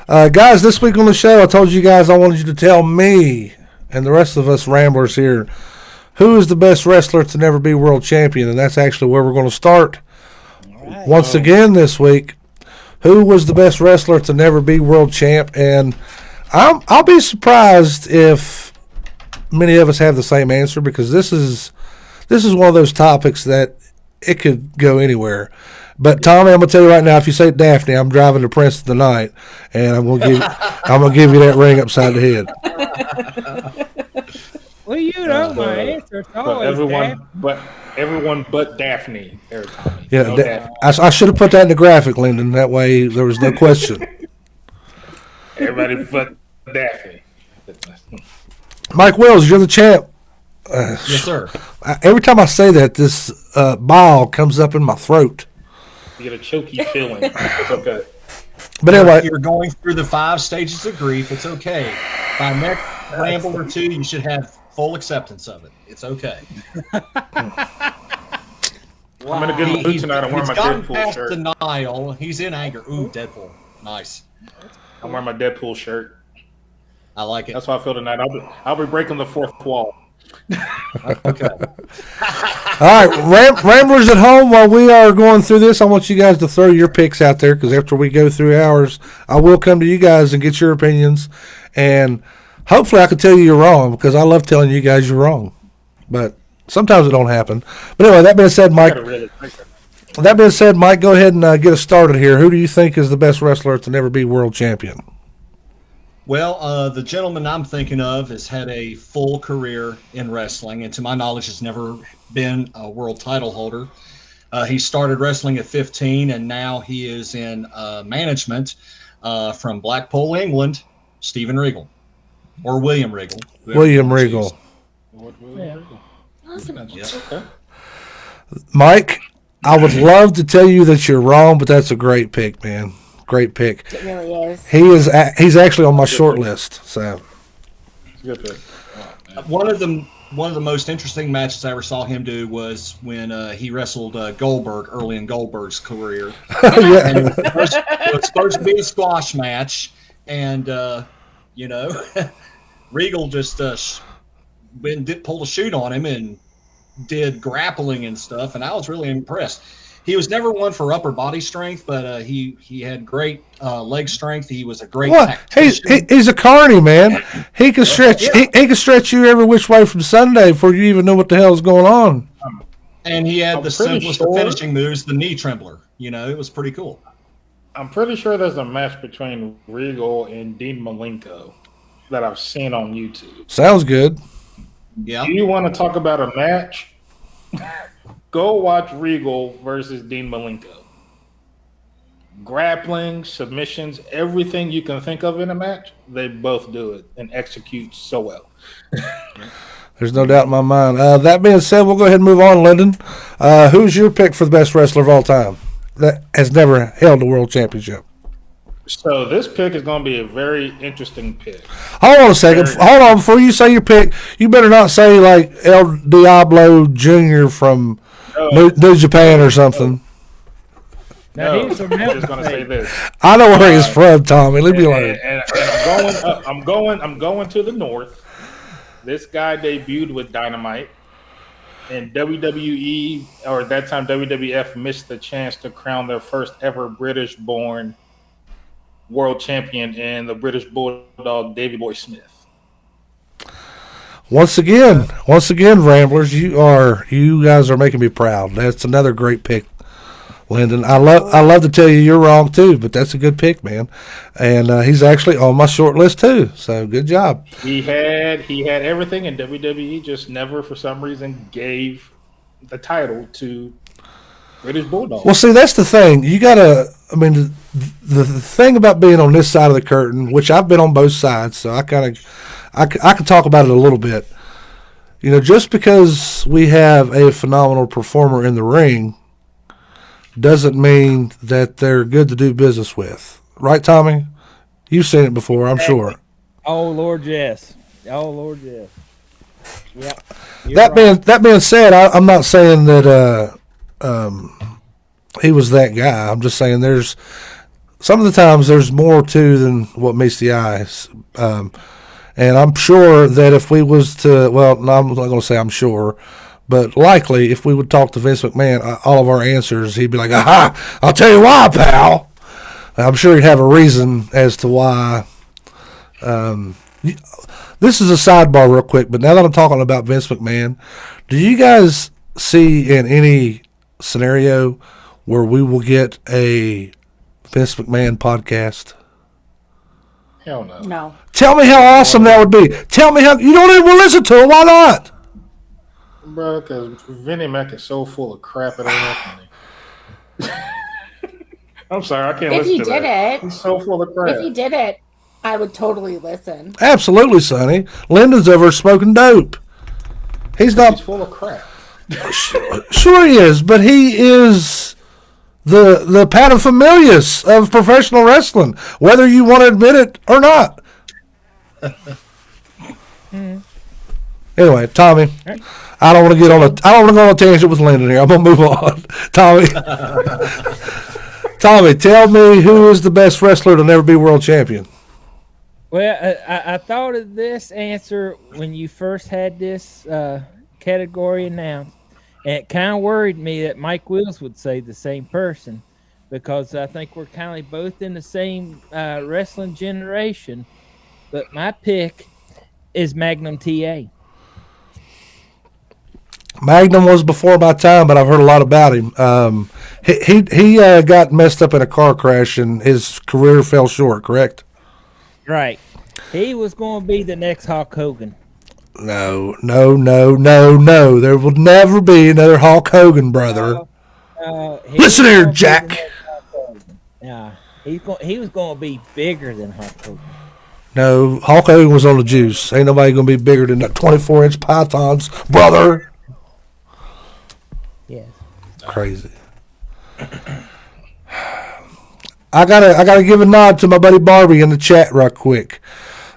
Guys, this week on the show, I told you guys I wanted you to tell me and the rest of us Ramblers here who is the best wrestler to never be world champion, and that's actually where we're going to start. Right. Once again this week, who was the best wrestler to never be world champ? And I'll be surprised if many of us have the same answer, because this is one of those topics that it could go anywhere. But Tommy, I'm gonna tell you right now, if you say Daphne, I'm driving to Princeton tonight, and I'm gonna give you that ring upside the head. Well, you know my answer. It's always everyone but Daphne. Tommy. Yeah, Daphne. I should have put that in the graphic, Lyndon. That way there was no question. Everybody but Daphne. Mike Wells, you're the champ. Yes, sir. Every time I say that, this bile comes up in my throat. You get a choky feeling. It's okay. But anyway, you're going through the 5 stages of grief. It's okay. By next ramble or 2, you should have full acceptance of it. It's okay. I'm in a good mood tonight. I'm wearing my Deadpool shirt. Denial. He's in anger. Ooh, Deadpool. Nice. I'm wearing my Deadpool shirt. I like it. That's how I feel tonight. I'll be breaking the fourth wall. Okay. All right, Ramblers at home, while we are going through this, I want you guys to throw your picks out there, because after we go through ours, I will come to you guys and get your opinions, and hopefully I can tell you you're wrong, because I love telling you guys you're wrong, but sometimes it don't happen. But anyway, that being said, Mike, go ahead and get us started here. Who do you think is the best wrestler to never be world champion? Well, the gentleman I'm thinking of has had a full career in wrestling, and to my knowledge has never been a world title holder. He started wrestling at 15, and now he is in management from Blackpool, England, Steven Regal. Or William Regal. William Regal. Yeah. Mike, I would love to tell you that you're wrong, but that's a great pick, man. Great pick. It really is. He's actually on my short list. So good pick. One of the most interesting matches I ever saw him do was when he wrestled Goldberg early in Goldberg's career. Yeah. And it was supposed to be a squash match, and Regal just pulled a shoot on him and did grappling and stuff, and I was really impressed. He was never one for upper body strength, but he had great leg strength. He was a great tactician. He's a carny, man. He can stretch. He can stretch you every which way from Sunday before you even know what the hell is going on. And he had the simplest of finishing moves, the knee trembler. It was pretty cool. I'm pretty sure there's a match between Regal and Dean Malenko that I've seen on YouTube. Sounds good. Yeah. Do you want to talk about a match? Go watch Regal versus Dean Malenko. Grappling, submissions, everything you can think of in a match, they both do it and execute so well. There's no doubt in my mind. That being said, we'll go ahead and move on, Lyndon. Who's your pick for the best wrestler of all time that has never held a world championship? So this pick is going to be a very interesting pick. Hold on a second. Hold on. Before you say your pick, you better not say like El Diablo Jr. from New Japan or something. No, I'm just going to say this. I know where he's from, Tommy. Leave me alone. And I'm going to the north. This guy debuted with Dynamite, and WWE, or at that time WWF, missed the chance to crown their first ever British-born world champion in the British Bulldog, Davey Boy Smith. Once again, Ramblers, you guys are making me proud. That's another great pick, Lyndon. I love to tell you you're wrong too, but that's a good pick, man. And he's actually on my short list too. So good job. He had everything, and WWE just never, for some reason, gave the title to British Bulldog. Well, see, that's the thing. You gotta. I mean, the thing about being on this side of the curtain, which I've been on both sides, so I can talk about it a little bit. Just because we have a phenomenal performer in the ring doesn't mean that they're good to do business with. Right, Tommy? You've seen it before, I'm sure. Oh, Lord, yes. Yeah. That being said, I'm not saying that he was that guy. I'm just saying there's some of the times there's more to than what meets the eyes. And I'm sure that if we was to, well, no, I'm not going to say I'm sure, but likely if we would talk to Vince McMahon, all of our answers, he'd be like, aha, I'll tell you why, pal. I'm sure he'd have a reason as to why. This is a sidebar real quick, but now that I'm talking about Vince McMahon, do you guys see in any scenario where we will get a Vince McMahon podcast? Hell no. No. Tell me how awesome that would be. Tell me how you don't even listen to it. Why not? Bro, because Vinnie Mac is so full of crap, it ain't funny. I'm sorry, I can't If listen he to did that. it, He's so full of crap. if he did it, I would totally listen. Absolutely, Sonny. Lyndon's over smoking dope. He's not. He's full of crap. Sure he is, but he is the paterfamilias of professional wrestling, whether you want to admit it or not. Anyway, Tommy, I don't want to get on a tangent with Lyndon here. I'm gonna move on. Tommy, tell me who is the best wrestler to never be world champion. Well, I thought of this answer when you first had this category announced, and it kind of worried me that Mike Wills would say the same person, because I think we're kind of both in the same wrestling generation. But my pick is Magnum TA. Magnum was before my time, but I've heard a lot about him. He got messed up in a car crash, and his career fell short. Correct? Right. He was going to be the next Hulk Hogan. No. There will never be another Hulk Hogan, brother. Listen here, Jack. Yeah, he was going to be bigger than Hulk Hogan. No, Hulk Hogan was on the juice. Ain't nobody going to be bigger than that 24-inch pythons, brother. Yes. Crazy. I gotta give a nod to my buddy Barbie in the chat right quick.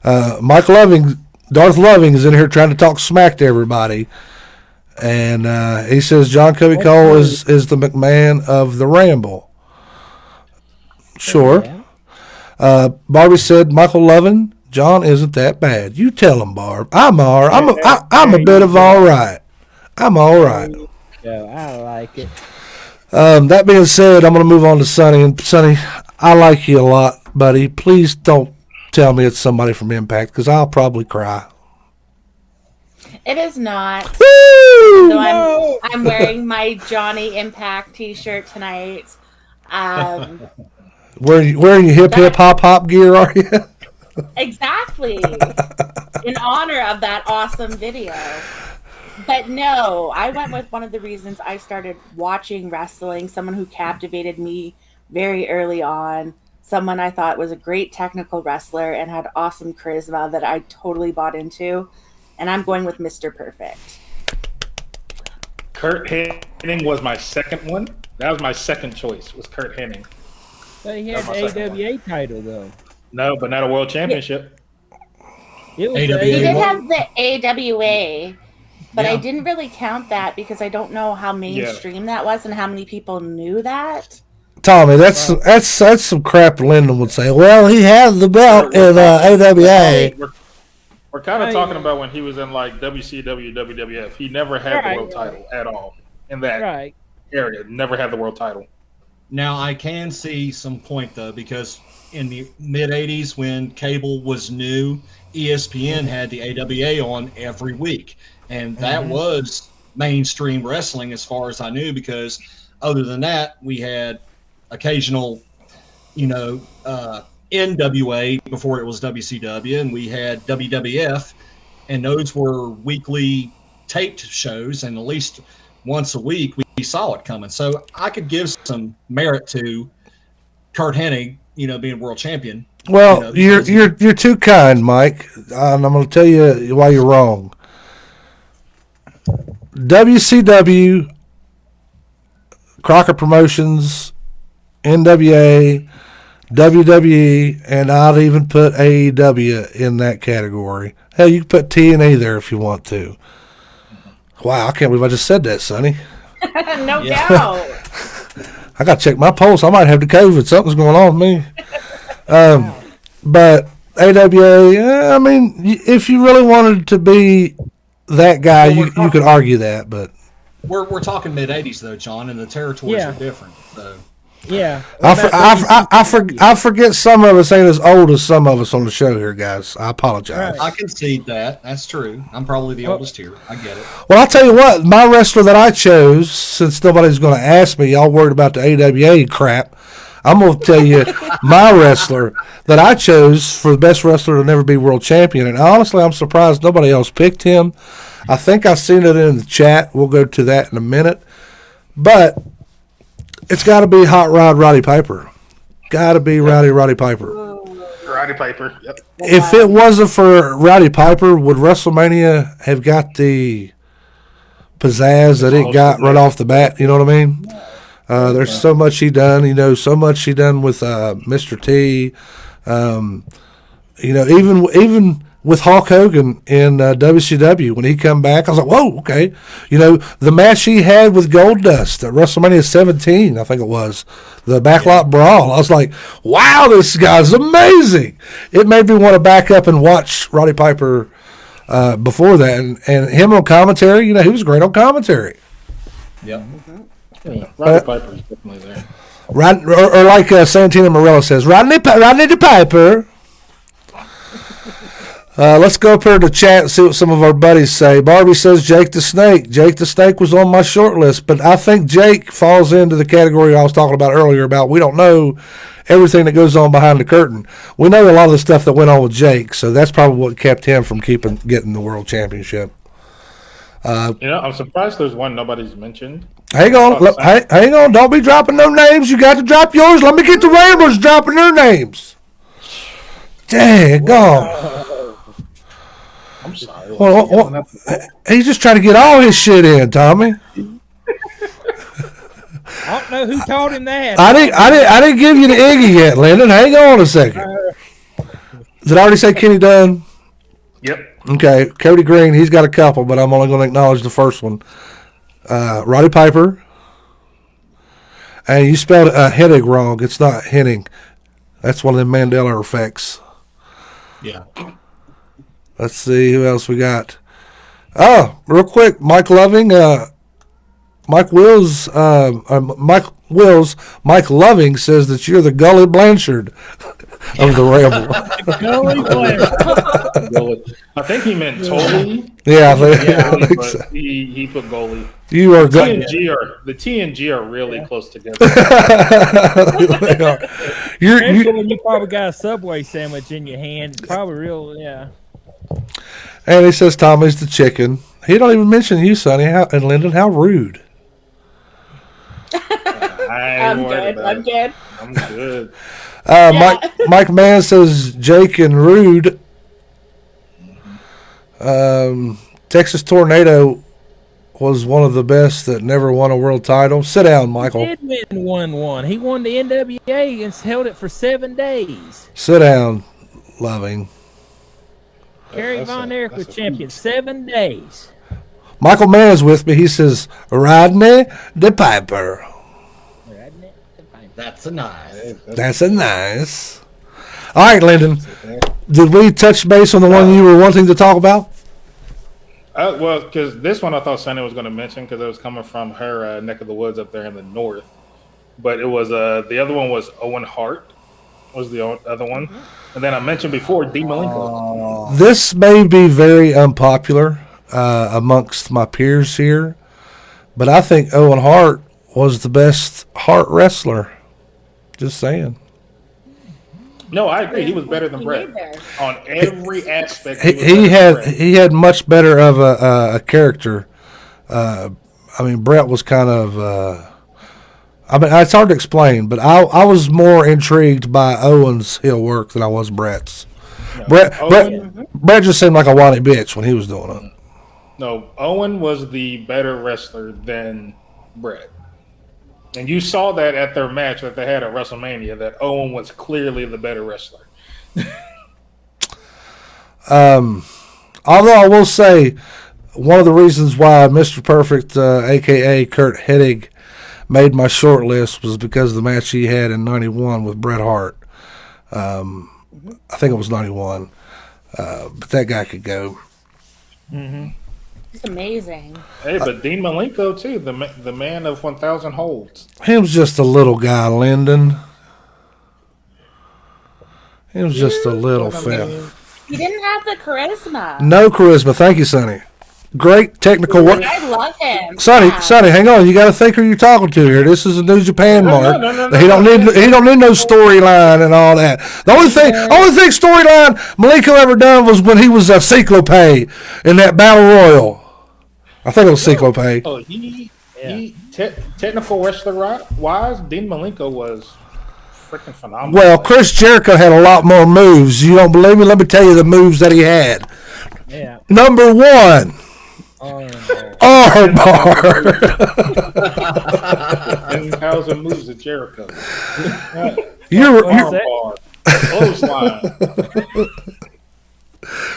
Darth Loving is in here trying to talk smack to everybody, and he says John Covey Cole is the McMahon of the Ramble. Sure. Yeah. Barbie said Michael Lovin, John isn't that bad. You tell him, Barb. I'm a bit of all right. I'm all right. So I like it. That being said, I'm going to move on to Sonny. And Sonny, I like you a lot, buddy. Please don't tell me it's somebody from Impact, because I'll probably cry. It is not. Woo! So I'm wearing my Johnny Impact T-shirt tonight. Wearing your hip hop gear, are you? Exactly. In honor of that awesome video. But no, I went with one of the reasons I started watching wrestling, someone who captivated me very early on, someone I thought was a great technical wrestler and had awesome charisma that I totally bought into, and I'm going with Mr. Perfect. Kurt Hennig was my second one. That was my second choice, was Kurt Hennig. But he had the AWA title, though. No, but not a world championship. It was He AWA. did have the AWA, but I Yeah. didn't really count that because I don't know how mainstream that was and how many people knew that. Tommy, that's some crap Lyndon would say. Well, he had the belt in AWA. We're kind of talking about when he was in like WCW, WWF. He never had the world title at all in that area. Never had the world title. Now, I can see some point, though, because in the mid-'80s when cable was new, ESPN had the AWA on every week. And that was mainstream wrestling as far as I knew, because other than that, we had occasional, NWA before it was WCW, and we had WWF, and those were weekly taped shows, and at least once a week we saw it coming. So I could give some merit to Kurt Hennig, being world champion. Well, you're too kind, Mike. And I'm going to tell you why you're wrong. WCW, Crockett Promotions, NWA, WWE, and I'd even put AEW in that category. Hell, you can put TNA there if you want to. Wow, I can't believe I just said that, Sonny. No doubt. I got to check my pulse. I might have the COVID. Something's going on with me. But AWA, I mean, if you really wanted to be that guy, you could argue that. But we're talking mid '80s though, John, and the territories are different. So. Yeah. I forget some of us ain't as old as some of us on the show here, guys. I apologize. I concede that. That's true. I'm probably the oldest here. I get it. Well, I'll tell you what. My wrestler that I chose, since nobody's going to ask me, y'all worried about the AWA crap, I'm going to tell you my wrestler that I chose for the best wrestler to never be world champion. And honestly, I'm surprised nobody else picked him. I think I've seen it in the chat. We'll go to that in a minute. But it's got to be Hot Rod Roddy Piper. Got to be Roddy Piper. Roddy Piper. Yep. If it wasn't for Roddy Piper, would WrestleMania have got the pizzazz that it got right off the bat? You know what I mean? There's so much he done. So much he done with Mr. T. Even with Hulk Hogan in WCW when he come back, I was like, whoa, okay. The match he had with Goldust at WrestleMania 17, I think it was, the backlot brawl. I was like, wow, this guy's amazing. It made me want to back up and watch Roddy Piper before that. And him on commentary, he was great on commentary. Yep. Roddy Piper is definitely there. Or like Santino Marella says, Rodney the Piper. Let's go up here to chat and see what some of our buddies say. Barbie says Jake the Snake. Jake the Snake was on my short list, but I think Jake falls into the category I was talking about earlier about we don't know everything that goes on behind the curtain. We know a lot of the stuff that went on with Jake, so that's probably what kept him from getting the world championship. I'm surprised there's one nobody's mentioned. Hang on. Don't be dropping no names. You got to drop yours. Let me get the Ramblers dropping their names. Dang, go. I'm sorry. Well, he's just trying to get all his shit in, Tommy. I don't know who taught him that. I didn't give you the Iggy yet, Lyndon. Hang on a second. Did I already say Kenny Dunn? Yep. Okay, Cody Green. He's got a couple, but I'm only going to acknowledge the first one. Roddy Piper. And you spelled Hennig wrong. It's not Hennig. That's one of the Mandela effects. Yeah. Let's see who else we got. Oh, real quick, Mike Loving, Mike Wills, Mike Loving says that you're the Gully Blanchard of the Ramble. I think he meant Tully. Yeah, I think so. He put goalie. You are the TNG are really close together. You probably got a Subway sandwich in your hand. Probably real, yeah. And he says Tommy's the chicken. He don't even mention you, Sonny, and Lyndon. How rude. I'm good. I'm good. Mike Mann says Jake and Rude. Texas Tornado was one of the best that never won a world title. Sit down, Michael. He did win one. He won the NWA and held it for 7 days. Sit down, Loving. Kerry Von Erich was champion 7 days. Michael Mann's with me. He says Rodney the Piper. That's a nice. That's a nice. All right, Lyndon. Did we touch base on the one you were wanting to talk about? Well, because this one I thought Sonny was going to mention because it was coming from her neck of the woods up there in the north. But it was the other one was Owen Hart was the other one. And then I mentioned before Dean Malenko. This may be very unpopular amongst my peers here, but I think Owen Hart was the best Hart wrestler. Just saying. No, I agree. He was better than Brett on every aspect. He had much better of a character. Brett was kind of. It's hard to explain, but I was more intrigued by Owen's heel work than I was Brett's. No, Brett just seemed like a whiny bitch when he was doing it. No, Owen was the better wrestler than Brett. And you saw that at their match that they had at WrestleMania, that Owen was clearly the better wrestler. Although I will say, one of the reasons why Mr. Perfect, a.k.a. Kurt Hennig, made my short list was because of the match he had in '91 with Bret Hart. I think it was 91. But that guy could go. It's amazing. Hey, but Dean Malenko too, the man of 1,000 holds. He was just a little guy, Lyndon. He was just a little fella. He didn't have the charisma. No charisma. Thank you, Sonny. Great technical work. I love him. Sonny, Yeah. Sonny, hang on. You got to think who you're talking to here. This is a New Japan mark. No, He don't need no storyline and all that. The only thing storyline Malenko ever done was when he was a Cyclope in that Battle Royal. I think it was Cyclope. Oh, technical wrestler wise, Dean Malenko was freaking phenomenal. Well, Chris Jericho had a lot more moves. You don't believe me? Let me tell you the moves that he had. Yeah. Number 1. Armbar. 10,000 moves of Jericho. You're Clothesline.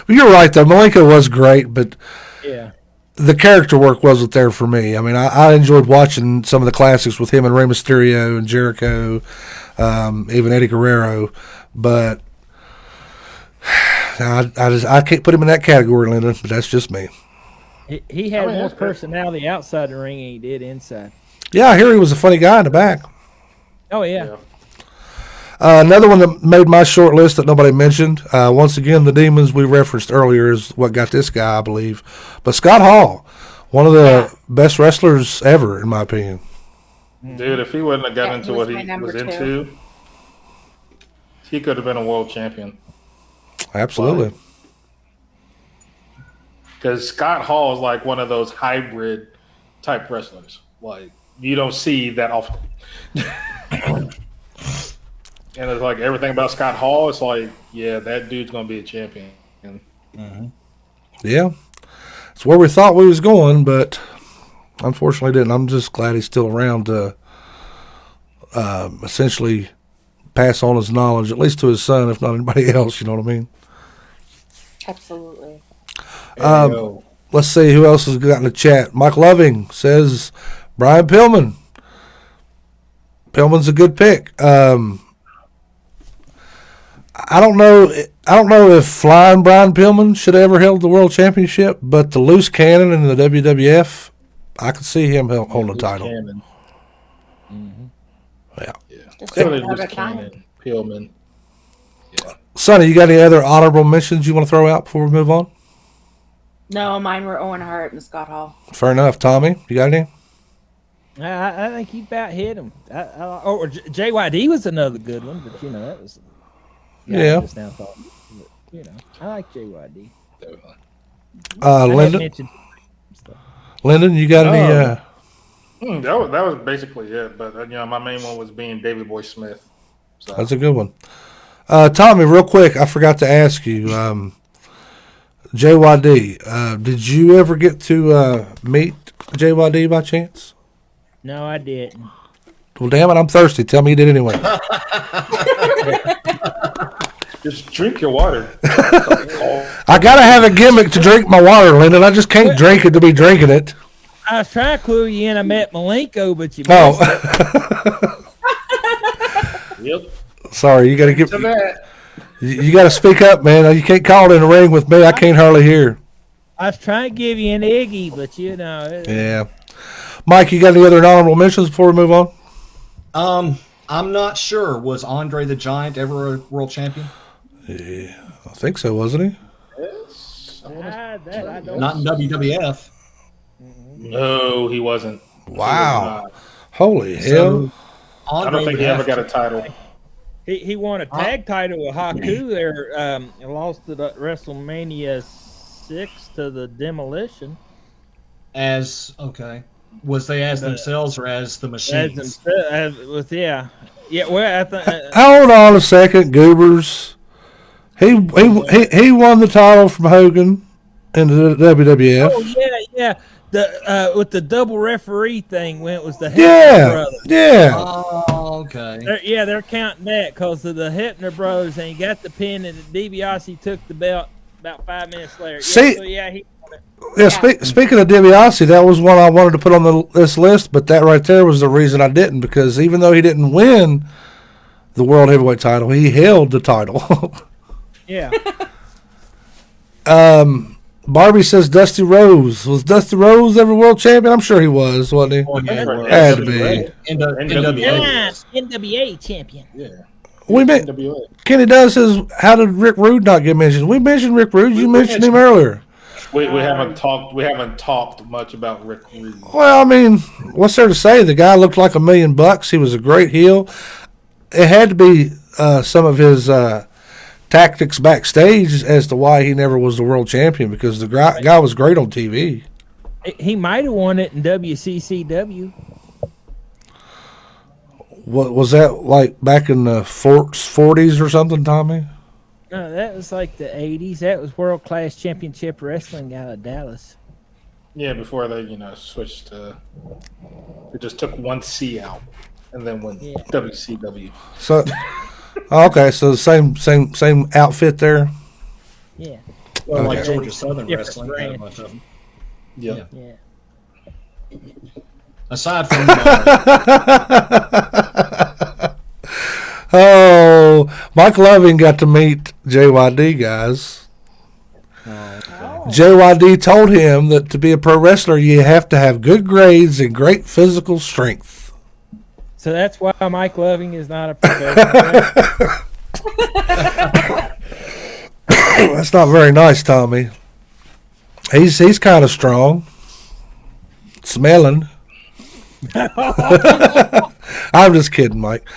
right though. Malenko was great, but Yeah. the character work wasn't there for me. I mean, I enjoyed watching some of the classics with him and Rey Mysterio and Jericho, even Eddie Guerrero, but I can't put him in that category, Lyndon. But that's just me. He had more that's good. personality outside the ring than he did inside. Yeah, I hear he was a funny guy in the back. Oh yeah. Another one that made my short list that nobody mentioned. Once again, the Demons we referenced earlier is what got this guy, I believe. But Scott Hall, one of the best wrestlers ever, in my opinion. Dude, if he wouldn't have got into he was what my he number was 2. into, he could have been a world champion. Absolutely. Because Scott Hall is like one of those hybrid type wrestlers. Like, you don't see that often. And it's like everything about Scott Hall, it's like, yeah, that dude's going to be a champion. Yeah. It's where we thought we was going, but unfortunately didn't. I'm just glad he's still around to essentially pass on his knowledge, at least to his son, if not anybody else, you know what I mean? Absolutely. Let's see who else has got in the chat. Mike Loving says Brian Pillman. Pillman's a good pick. I don't know if Flying Brian Pillman should have ever held the world championship, but the loose cannon in the WWF, I could see him holding the title. Yeah. Just Definitely another loose cannon, Pillman. Sonny, you got any other honorable mentions you want to throw out before we move on? No, mine were Owen Hart and Scott Hall. Fair enough. Tommy, you got any? I think he about hit him. Or JYD was another good one, but that was. Yeah. I just now thought, but, I like JYD. Lyndon, you got any? That was basically it. But my main one was being Davey Boy Smith. So. That's a good one. Tommy, real quick, I forgot to ask you. JYD, did you ever get to meet JYD by chance? No, I didn't. Well, damn it, I'm thirsty. Tell me you did anyway. Just drink your water. I gotta have a gimmick to drink my water, Lyndon. I just can't drink it to be drinking it. I was trying to clue you in. I met Malenko, but you missed it. Yep. Sorry, you gotta get. To that. You gotta speak up, man. You can't call it in the ring with me. I can't hardly hear. I was trying to give you an Iggy, but Yeah. Mike, you got any other honorable mentions before we move on? I'm not sure. Was Andre the Giant ever a world champion? Yeah, I think so, wasn't he? Yes. I don't. Not in WWF. No, he wasn't. Wow. Holy hell. I don't think he ever got a title. He won a tag title with Haku there. Lost at WrestleMania 6 to the Demolition. Was they as themselves or as the machines? Yeah. Well, I think. Hold on a second, Goobers. He won the title from Hogan in the WWF. Oh yeah. The with the double referee thing when it was the Hebner Yeah, brothers. yeah. Oh, okay. They're counting that because of the Hebner brothers, and he got the pin, and DiBiase took the belt about 5 minutes later. Speaking of DiBiase, that was one I wanted to put on this list, but that right there was the reason I didn't, because even though he didn't win the World Heavyweight title. He held the title. Yeah. Barbie says Dusty Rose. Was Dusty Rose ever world champion? I'm sure he was, wasn't he? Oh, yeah, well, Had to be. NWA. NWA champion. Yeah. We met, NWA. Kenny Does says, how did Rick Rude not get mentioned? We mentioned Rick Rude. You mentioned him earlier. We haven't talked much about Rick Rude. Well, I mean, what's there to say? The guy looked like $1 million. He was a great heel. It had to be some of his tactics backstage as to why he never was the world champion, because the guy was great on TV. He might have won it in WCCW. What was that like back in the 40s or something, Tommy? No, that was like the 80s. That was World Class Championship Wrestling out of Dallas. Yeah, before they switched to, they just took one C out and then went WCW. So, okay, so the same outfit there. Yeah. Well, like Okay. Georgia Southern Different Wrestling, had a bunch of them. Yeah. Yeah. Aside from Oh, Mike Loving got to meet JYD, guys. JYD told him that to be a pro wrestler, you have to have good grades and great physical strength. So that's why Mike Loving is not a professional. That's not very nice, Tommy. He's kind of strong. Smelling. I'm just kidding, Mike.